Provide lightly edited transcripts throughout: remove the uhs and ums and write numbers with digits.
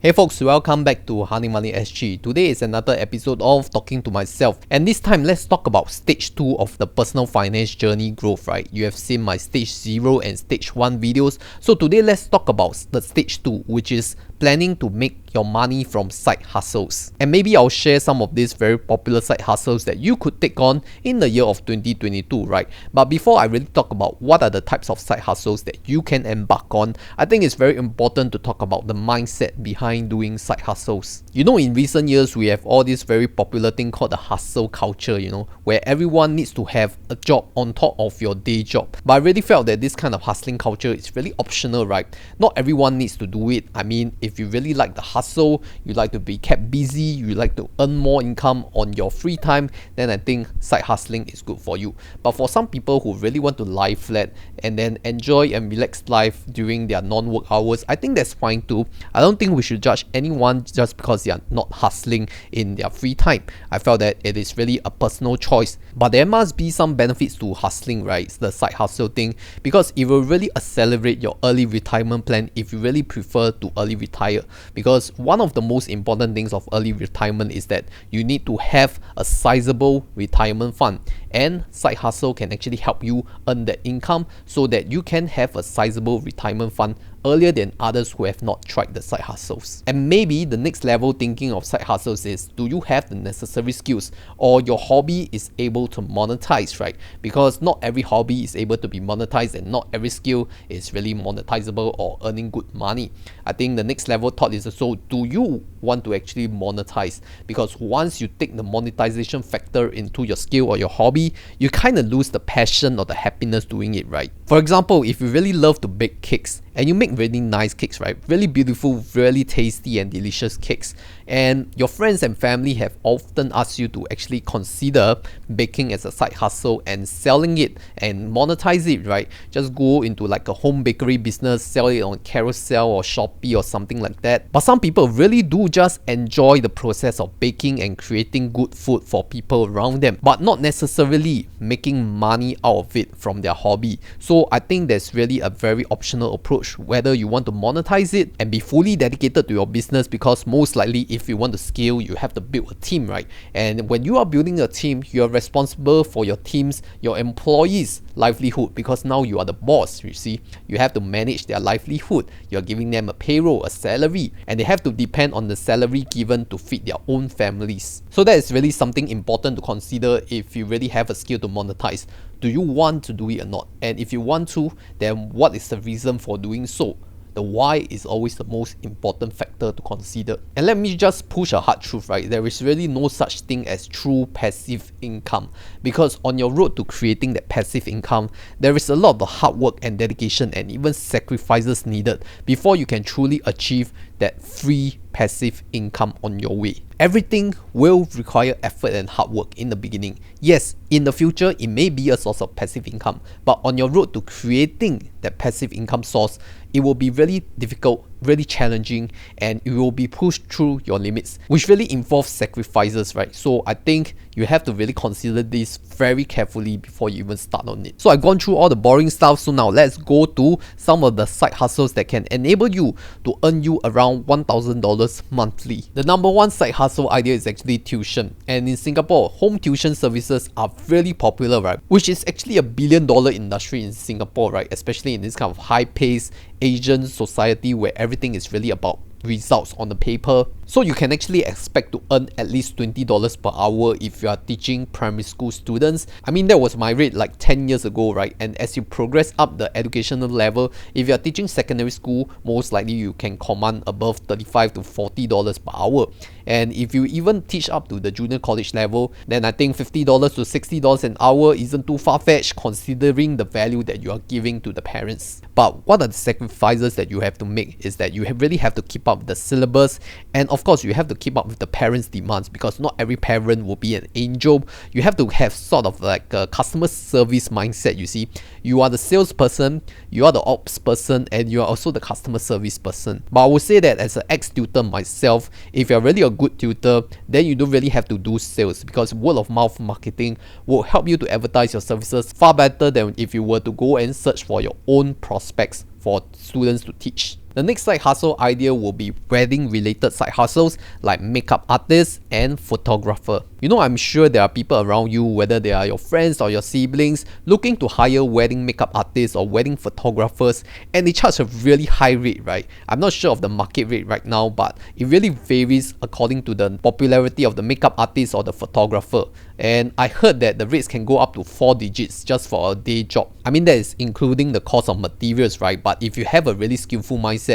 Hey folks, welcome back to Honey Money SG. Today is another episode of Talking to Myself, and this time let's talk about stage 2 of the personal finance journey growth, right? You have seen my stage 0 and stage 1 videos, so today let's talk about the stage 2, which is planning to make your money from side hustles. And maybe I'll share some of these very popular side hustles that you could take on in the year of 2022, right? But before I really talk about what are the types of side hustles that you can embark on, I think it's very important to talk about the mindset behind doing side hustles. You know, in recent years, we have all this very popular thing called the hustle culture, where everyone needs to have a job on top of your day job. But I really felt that this kind of hustling culture is really optional, right? Not everyone needs to do it. I mean, if you really like the hustle, you like to be kept busy, you like to earn more income on your free time, then I think side hustling is good for you. But for some people who really want to lie flat and then enjoy and relax life during their non-work hours, I think that's fine too. I don't think we should judge anyone just because they are not hustling in their free time. I felt that it is really a personal choice. But there must be some benefits to hustling, right? It's the side hustle thing, because it will really accelerate your early retirement plan if you really prefer to early retire. Because one of the most important things of early retirement is that you need to have a sizable retirement fund, and side hustle can actually help you earn that income so that you can have a sizable retirement fund earlier than others who have not tried the side hustles. And maybe the next level thinking of side hustles is, do you have the necessary skills, or your hobby is able to monetize, right? Because not every hobby is able to be monetized, and not every skill is really monetizable or earning good money. I think the next level thought is also, do you want to actually monetize? Because once you take the monetization factor into your skill or your hobby, you kind of lose the passion or the happiness doing it, right? For example, if you really love to bake cakes, and you make really nice cakes, right? Really beautiful, really tasty and delicious cakes. And your friends and family have often asked you to actually consider baking as a side hustle and selling it and monetize it, right? Just go into like a home bakery business, sell it on Carousel or Shopee or something like that. But some people really do just enjoy the process of baking and creating good food for people around them, but not necessarily making money out of it from their hobby. So I think there's really a very optional approach whether you want to monetize it and be fully dedicated to your business, because most likely if you want to scale, you have to build a team, right? And when you are building a team, you are responsible for your team's, your employees' livelihood, because now you are the boss. You see, you have to manage their livelihood. You're giving them a payroll, a salary, and they have to depend on the salary given to feed their own families. So that is really something important to consider if you really have a skill to monetize. Do you want to do it or not? And if you want to, then what is the reason for doing so? The why is always the most important factor to consider. And let me just push a hard truth, right? There is really no such thing as true passive income, because on your road to creating that passive income, there is a lot of hard work and dedication and even sacrifices needed before you can truly achieve that free passive income on your way. Everything will require effort and hard work in the beginning. Yes, in the future, it may be a source of passive income, but on your road to creating that passive income source, it will be really difficult, really challenging, and it will be pushed through your limits, which really involves sacrifices, right? So I think you have to really consider this very carefully before you even start on it. So I've gone through all the boring stuff, so now let's go to some of the side hustles that can enable you to earn you around $1,000 monthly. The number one side hustle idea is actually tuition, and in Singapore, home tuition services are really popular, right? Which is actually $1 billion industry in Singapore, right? Especially in this kind of high-paced Asian society where everything is really about results on the paper. So you can actually expect to earn at least $20 per hour if you are teaching primary school students. I mean, that was my rate like 10 years ago, right? And as you progress up the educational level, if you are teaching secondary school, most likely you can command above $35 to $40 per hour. And if you even teach up to the junior college level, then I think $50 to $60 an hour isn't too far-fetched considering the value that you are giving to the parents. But what are the sacrifices that you have to make is that you really have to keep up with the syllabus, and of course you have to keep up with the parents' demands, because not every parent will be an angel. You have to have sort of like a customer service mindset. You see, you are the salesperson, you are the ops person, and you are also the customer service person. But I would say that as an ex-tutor myself, if you're really a good tutor, then you don't really have to do sales, because word of mouth marketing will help you to advertise your services far better than if you were to go and search for your own prospects for students to teach. The next side hustle idea will be wedding related side hustles like makeup artists and photographer. You know, I'm sure there are people around you, whether they are your friends or your siblings, looking to hire wedding makeup artists or wedding photographers, and they charge a really high rate, right? I'm not sure of the market rate right now, but it really varies according to the popularity of the makeup artist or the photographer. And I heard that the rates can go up to 4 digits just for a day job. I mean, that is including the cost of materials, right? But if you have a really skillful mindset,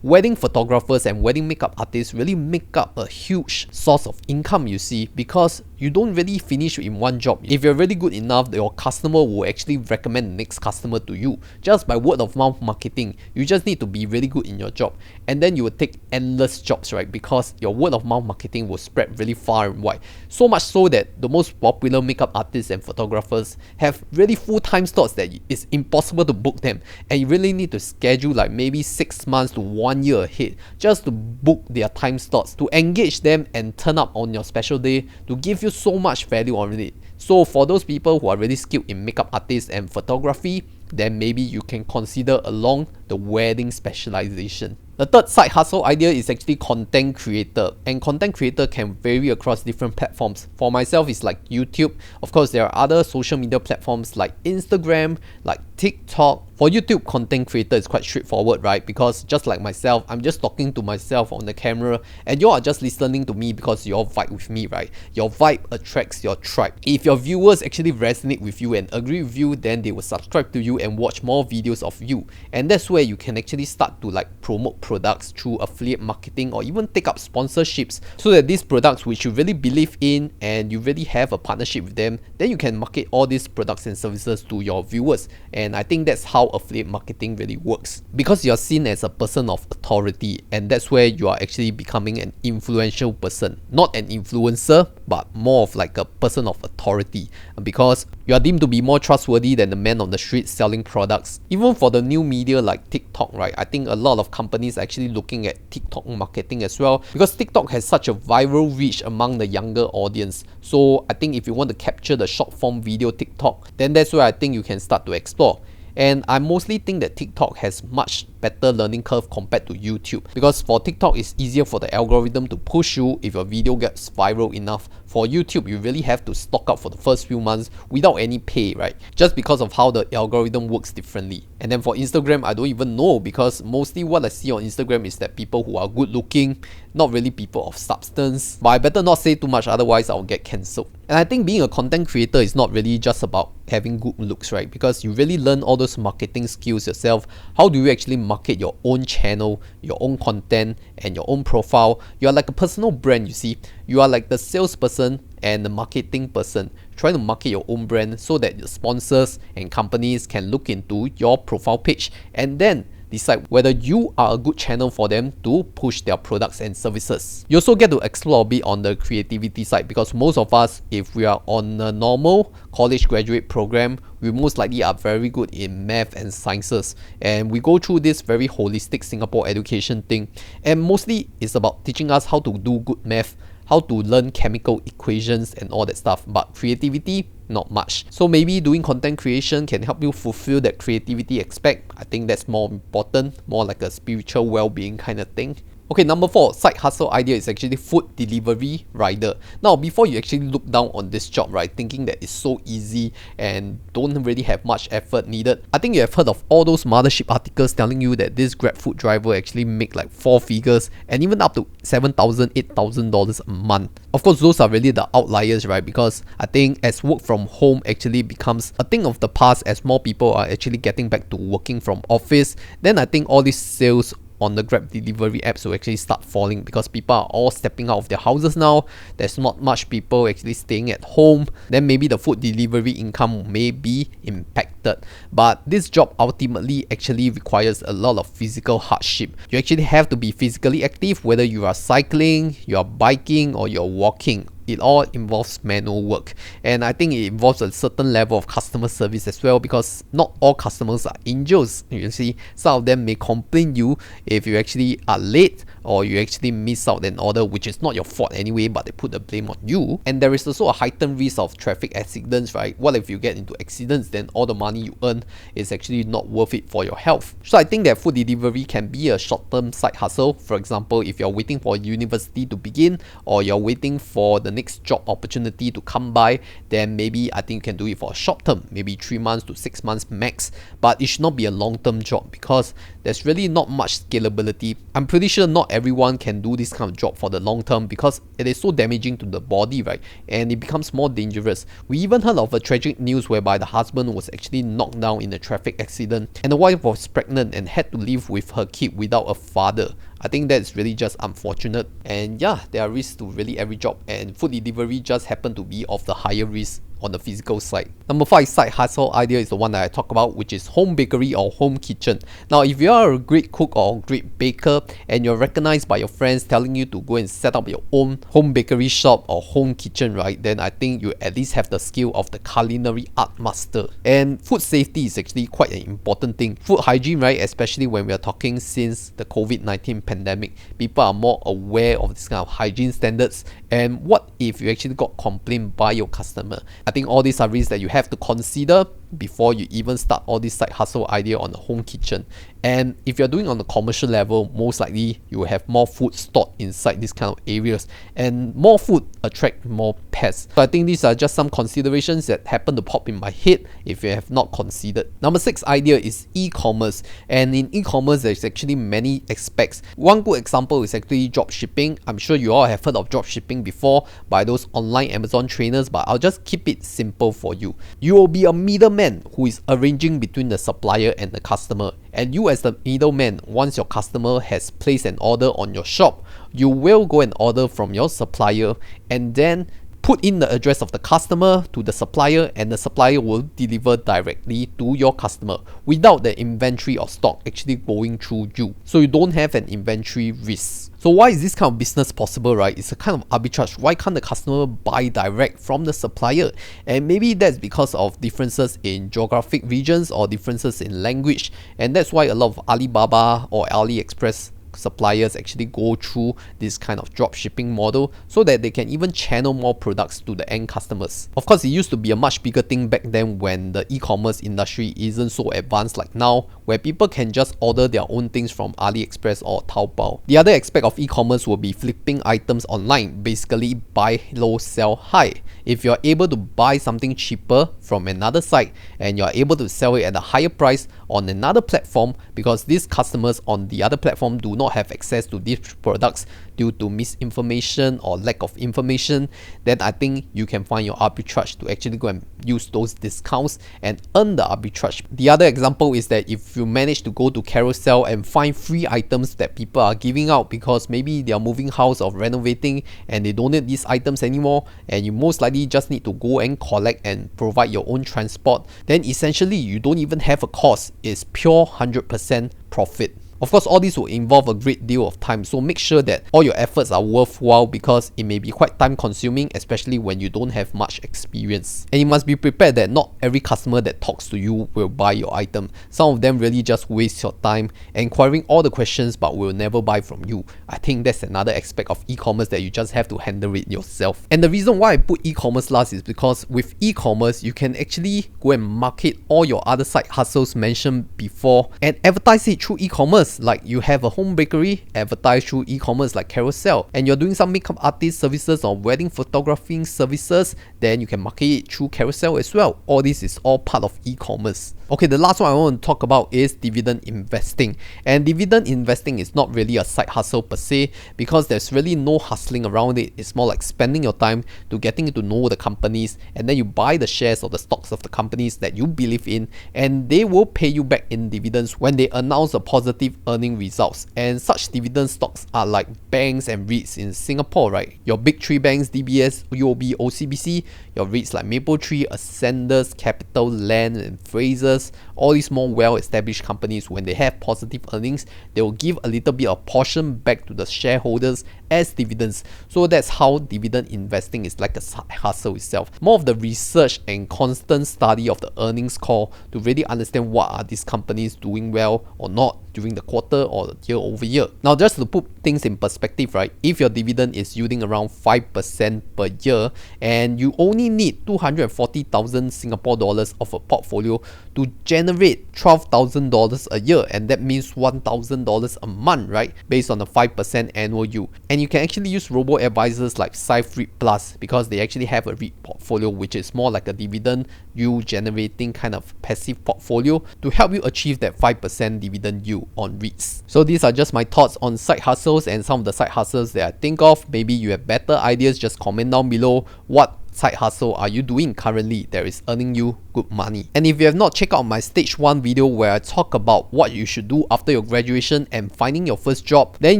wedding photographers and wedding makeup artists really make up a huge source of income, you see, because you don't really finish in one job. If you're really good enough, your customer will actually recommend the next customer to you just by word of mouth marketing. You just need to be really good in your job, and then you will take endless jobs, right? Because your word of mouth marketing will spread really far and wide. So much so that the most popular makeup artists and photographers have really full-time slots that it's impossible to book them, and you really need to schedule like maybe 6 months to 1 year ahead just to book their time slots, to engage them and turn up on your special day, to give you so much value on it. So for those people who are really skilled in makeup artists and photography, then maybe you can consider along the wedding specialization. The third side hustle idea is actually content creator, and content creator can vary across different platforms. For myself, it's like YouTube. Of course, there are other social media platforms like Instagram, like TikTok. For YouTube, content creator is quite straightforward, right? Because just like myself, I'm just talking to myself on the camera, and you are just listening to me because you all vibe with me, right? Your vibe attracts your tribe. If your viewers actually resonate with you and agree with you, then they will subscribe to you and watch more videos of you. And that's where you can actually start to like promote products through affiliate marketing or even take up sponsorships, so that these products which you really believe in and you really have a partnership with them, then you can market all these products and services to your viewers. And I think that's how affiliate marketing really works, because you're seen as a person of authority, and that's where you are actually becoming an influential person, not an influencer, but more of like a person of authority, because you are deemed to be more trustworthy than the man on the street selling products. Even for the new media like TikTok, right? I think a lot of companies are actually looking at TikTok marketing as well, because TikTok has such a viral reach among the younger audience. So I think if you want to capture the short form video TikTok, then that's where I think you can start to explore. And I mostly think that TikTok has much better learning curve compared to YouTube, because for TikTok it's easier for the algorithm to push you if your video gets viral enough. For YouTube, you really have to stock up for the first few months without any pay, right? Just because of how the algorithm works differently. And then for Instagram, I don't even know, because mostly what I see on Instagram is that people who are good looking, not really people of substance. But I better not say too much, otherwise I'll get cancelled. And I think being a content creator is not really just about having good looks, right? Because you really learn all those marketing skills yourself. How do you actually market your own channel, your own content, and your own profile? You are like a personal brand, you see. You are like the salesperson and the marketing person trying to market your own brand, so that your sponsors and companies can look into your profile page and then decide whether you are a good channel for them to push their products and services. You also get to explore a bit on the creativity side, because most of us, if we are on a normal college graduate program, we most likely are very good in math and sciences, and we go through this very holistic Singapore education thing, and mostly it's about teaching us how to do good math, how to learn chemical equations and all that stuff, but creativity, not much. So maybe doing content creation can help you fulfill that creativity aspect. I think that's more important, more like a spiritual well-being kind of thing. Okay, number 4 side hustle idea is actually food delivery rider. Now, before you actually look down on this job, right, thinking that it's so easy and don't really have much effort needed, I think you have heard of all those mothership articles telling you that this GrabFood driver actually make like 4 figures and even up to $7,000, $8,000 a month. Of course, those are really the outliers, right? Because I think as work from home actually becomes a thing of the past, as more people are actually getting back to working from office, then I think all these sales on the Grab delivery apps will actually start falling, because people are all stepping out of their houses now. There's not much people actually staying at home. Then maybe the food delivery income may be impacted. But this job ultimately actually requires a lot of physical hardship. You actually have to be physically active, whether you are cycling, you are biking, or you're walking. It all involves manual work, and I think it involves a certain level of customer service as well, because not all customers are angels. You see, some of them may complain you if you actually are late, or you actually miss out an order which is not your fault anyway, but they put the blame on you. And there is also a heightened risk of traffic accidents, right? What if you get into accidents, then all the money you earn is actually not worth it for your health. So I think that food delivery can be a short-term side hustle. For example, if you're waiting for university to begin, or you're waiting for the next job opportunity to come by, then maybe I think you can do it for a short term, maybe 3 months to 6 months max. But it should not be a long-term job because there's really not much scalability. I'm pretty sure not everyone can do this kind of job for the long term because it is so damaging to the body, right? And it becomes more dangerous. We even heard of a tragic news whereby the husband was actually knocked down in a traffic accident and the wife was pregnant and had to live with her kid without a father. I think that's really just unfortunate. And yeah, there are risks to really every job, and food delivery just happen to be of the higher risk on the physical side. Number 5 side hustle idea is the one that I talk about, which is home bakery or home kitchen. Now, if you are a great cook or a great baker and you're recognized by your friends telling you to go and set up your own home bakery shop or home kitchen, right, then I think you at least have the skill of the culinary art master. And food safety is actually quite an important thing. Food hygiene, right, especially when we are talking since the COVID-19 pandemic, people are more aware of this kind of hygiene standards. And what if you actually got complained by your customer? I think all these are risks that you have to consider before you even start all this side hustle idea on the home kitchen. And if you're doing on the commercial level, most likely you will have more food stored inside these kind of areas, and more food attract more pests. So I think these are just some considerations that happen to pop in my head if you have not considered. Number 6 idea is e-commerce, and in e-commerce there's actually many aspects. One good example is actually drop shipping. I'm sure you all have heard of drop shipping before by those online Amazon trainers, but I'll just keep it simple for you. You will be a middleman who is arranging between the supplier and the customer, and you as the middleman, once your customer has placed an order on your shop, you will go and order from your supplier and then put in the address of the customer to the supplier, and the supplier will deliver directly to your customer without the inventory or stock actually going through you. So you don't have an inventory risk. So why is this kind of business possible, right? It's a kind of arbitrage. Why can't the customer buy direct from the supplier? And maybe that's because of differences in geographic regions or differences in language. And that's why a lot of Alibaba or AliExpress suppliers actually go through this kind of drop shipping model so that they can even channel more products to the end customers. Of course, it used to be a much bigger thing back then when the e-commerce industry isn't so advanced like now, where people can just order their own things from AliExpress or Taobao. The other aspect of e-commerce will be flipping items online, basically buy low, sell high. If you're able to buy something cheaper from another site and you're able to sell it at a higher price on another platform, because these customers on the other platform do not have access to these products due to misinformation or lack of information, then I think you can find your arbitrage to actually go and use those discounts and earn the arbitrage. The other example is that if you manage to go to Carousel and find free items that people are giving out because maybe they are moving house or renovating and they don't need these items anymore, and you most likely just need to go and collect and provide your own transport, then essentially you don't even have a cost. It's pure 100% profit. Of course, all this will involve a great deal of time, so make sure that all your efforts are worthwhile because it may be quite time consuming, especially when you don't have much experience. And you must be prepared that not every customer that talks to you will buy your item. Some of them really just waste your time inquiring all the questions but will never buy from you. I think that's another aspect of e-commerce that you just have to handle it yourself. And the reason why I put e-commerce last is because with e-commerce, you can actually go and market all your other side hustles mentioned before and advertise it through e-commerce. Like you have a home bakery, advertise through e-commerce like Carousel, and you're doing some makeup artist services or wedding photographing services, then you can market it through Carousel as well. All this is all part of e-commerce. Okay, the last one I want to talk about is dividend investing. And dividend investing is not really a side hustle per se because there's really no hustling around it. It's more like spending your time to getting to know the companies, and then you buy the shares or the stocks of the companies that you believe in, and they will pay you back in dividends when they announce a positive earning results. And such dividend stocks are like banks and REITs in Singapore, right? Your big three banks, DBS, UOB, OCBC, your REITs like Mapletree, Ascendas, Capitaland, and Frasers, because all these more well-established companies, when they have positive earnings, they will give a little bit of portion back to the shareholders as dividends. So that's how dividend investing is like a side hustle itself. More of the research and constant study of the earnings call to really understand what are these companies doing well or not during the quarter or year over year. Now, just to put things in perspective, right? If your dividend is yielding around 5% per year and you only need 240,000 Singapore dollars of a portfolio to generate $12,000 a year, and that means $1,000 a month, right? Based on a 5% annual yield. And you can actually use robo-advisors like REIT Plus because they actually have a REIT portfolio which is more like a dividend yield generating kind of passive portfolio to help you achieve that 5% dividend yield on REITs. So these are just my thoughts on side hustles and some of the side hustles that I think of. Maybe you have better ideas, just comment down below what side hustle are you doing currently that is earning you good money. And if you have not checked out my stage 1 video where I talk about what you should do after your graduation and finding your first job, then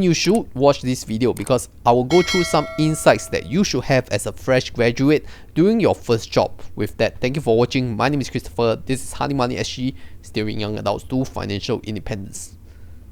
you should watch this video because I will go through some insights that you should have as a fresh graduate during your first job. With that, thank you for watching. My name is Christopher. This is Honey Money SG, steering young adults to financial independence.